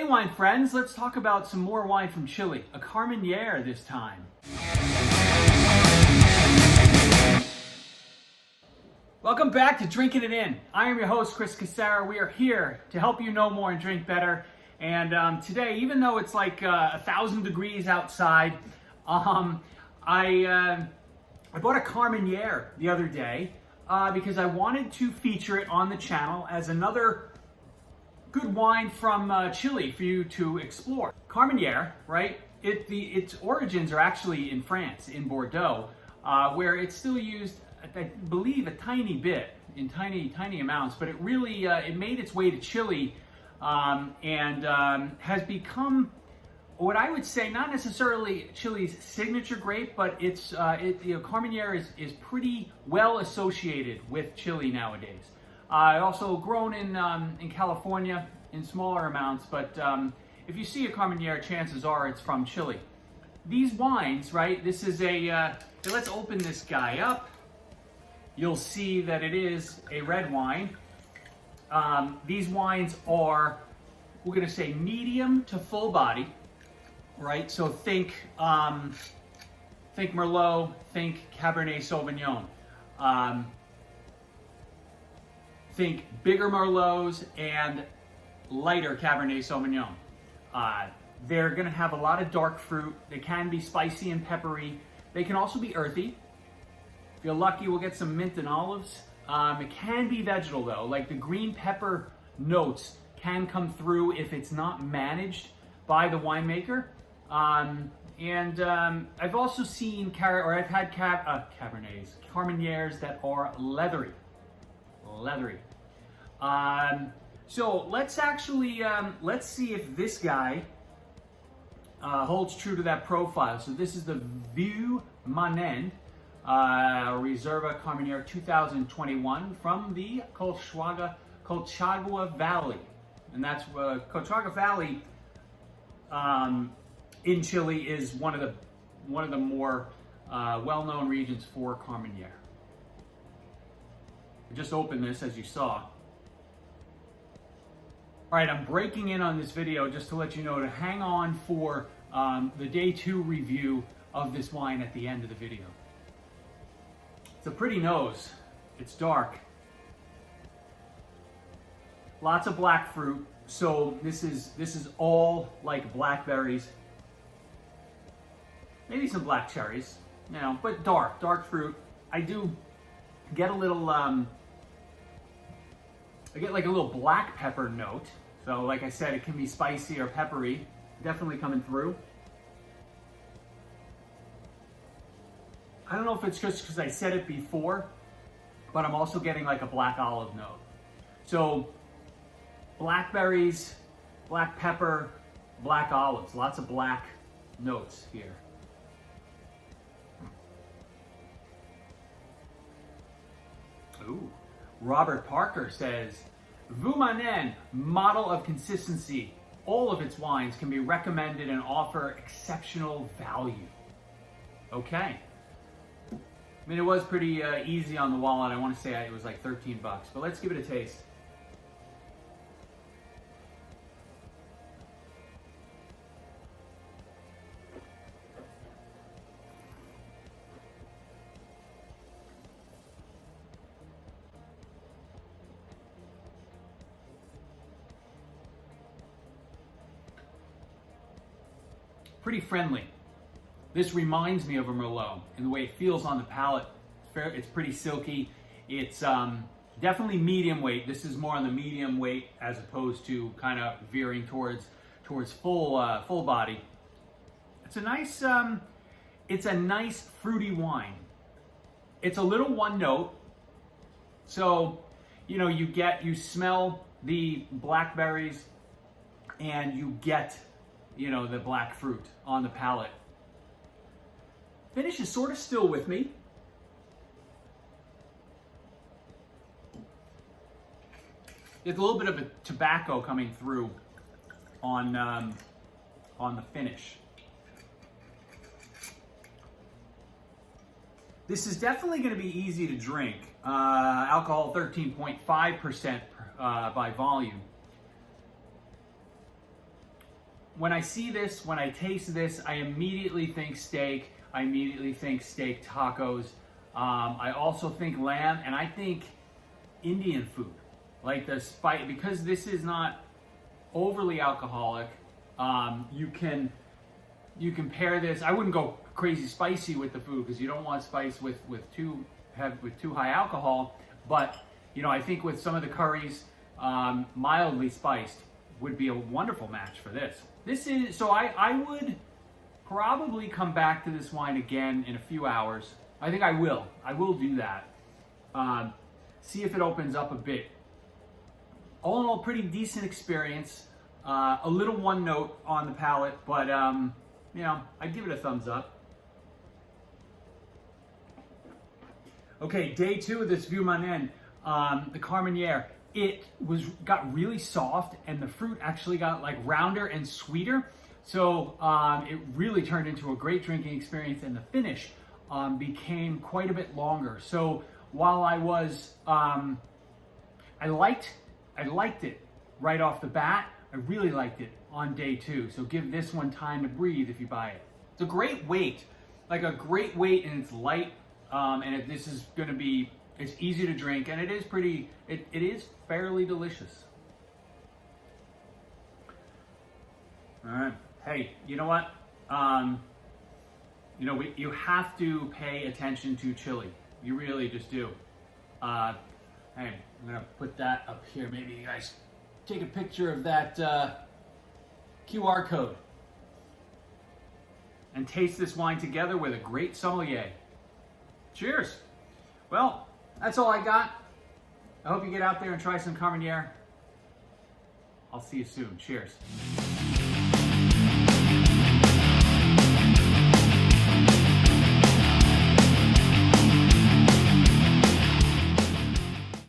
Hey wine friends, let's talk about some more wine from Chile, a Carmenere this time. Welcome back to Drinking It In. I am your host, Chris Casara. We are here to help you know more and drink better. And today, even though it's like 1,000 degrees outside, I bought a Carmenere the other day because I wanted to feature it on the channel as another good wine from Chile for you to explore. Carmenere, right? Its origins are actually in France, in Bordeaux, where it's still used, I believe, a tiny bit, in tiny amounts, but it really it made its way to Chile and has become what I would say not necessarily Chile's signature grape, but it's Carmenere is pretty well associated with Chile nowadays. Also grown in California in smaller amounts, but if you see a Carmenere, chances are it's from Chile. These wines, right? This is let's open this guy up. You'll see that it is a red wine. These wines are, we're going to say, medium to full body, right? So think Merlot, think Cabernet Sauvignon. Think bigger Merlots and lighter Cabernet Sauvignon. They're going to have a lot of dark fruit. They can be spicy and peppery. They can also be earthy. If you're lucky, we'll get some mint and olives. It can be vegetal though, like the green pepper notes can come through if it's not managed by the winemaker. I've also seen I've had Carmeneres that are leathery. So let's actually let's see if this guy holds true to that profile. So this is the Manent Reserva Carmenere 2021 from the Colchagua Valley, and that's Colchagua Valley in Chile is one of the more well-known regions for Carmenere. I just opened this, as you saw. All right, I'm breaking in on this video just to let you know to hang on for the day 2 review of this wine at the end of the video. It's a pretty nose. It's dark. Lots of black fruit. So this is all like blackberries. Maybe some black cherries, you know, but dark fruit. I do get a little I get like a little black pepper note. So like I said, it can be spicy or peppery. Definitely coming through. I don't know if it's just because I said it before, but I'm also getting like a black olive note. So blackberries, black pepper, black olives, lots of black notes here. Ooh. Robert Parker says, Manent, model of consistency. All of its wines can be recommended and offer exceptional value. Okay. I mean, it was pretty easy on the wallet. I want to say it was like 13 bucks, but let's give it a taste. Pretty friendly. This reminds me of a Merlot in the way it feels on the palate. It's pretty silky. It's definitely medium weight. This is more on the medium weight as opposed to kind of veering towards full body. It's a nice fruity wine. It's a little one note. So, you know, you smell the blackberries and you get, you know, the black fruit on the palate. Finish is sort of still with me. There's a little bit of a tobacco coming through on the finish. This is definitely going to be easy to drink. Alcohol 13.5% by volume. when I see this, when I taste this, I immediately think steak. I immediately think steak tacos. I also think lamb, and I think Indian food, like the spice, because this is not overly alcoholic. You can pair this. I wouldn't go crazy spicy with the food because you don't want spice with too high alcohol. But you know, I think with some of the curries, mildly spiced would be a wonderful match for this. This is so I would probably come back to this wine again in a few hours. I think I will. I will do that. See if it opens up a bit. All in all, pretty decent experience. A little one note on the palate, but you know, I'd give it a thumbs up. Okay, day 2 of this Vieux Manent, the Carmenere. It got really soft, and the fruit actually got like rounder and sweeter. So it really turned into a great drinking experience, and the finish became quite a bit longer. So while I was, I liked it right off the bat. I really liked it on day 2. So give this one time to breathe if you buy it. It's a great weight, and it's light. And this is going to be, it's easy to drink, and it is pretty, it is fairly delicious. All right. Hey, you know what? You know, you have to pay attention to Chile. You really just do. Hey, I'm going to put that up here. Maybe you guys take a picture of that QR code and taste this wine together with a great sommelier. Cheers. Well, that's all I got. I hope you get out there and try some Carmenere. I'll see you soon. Cheers.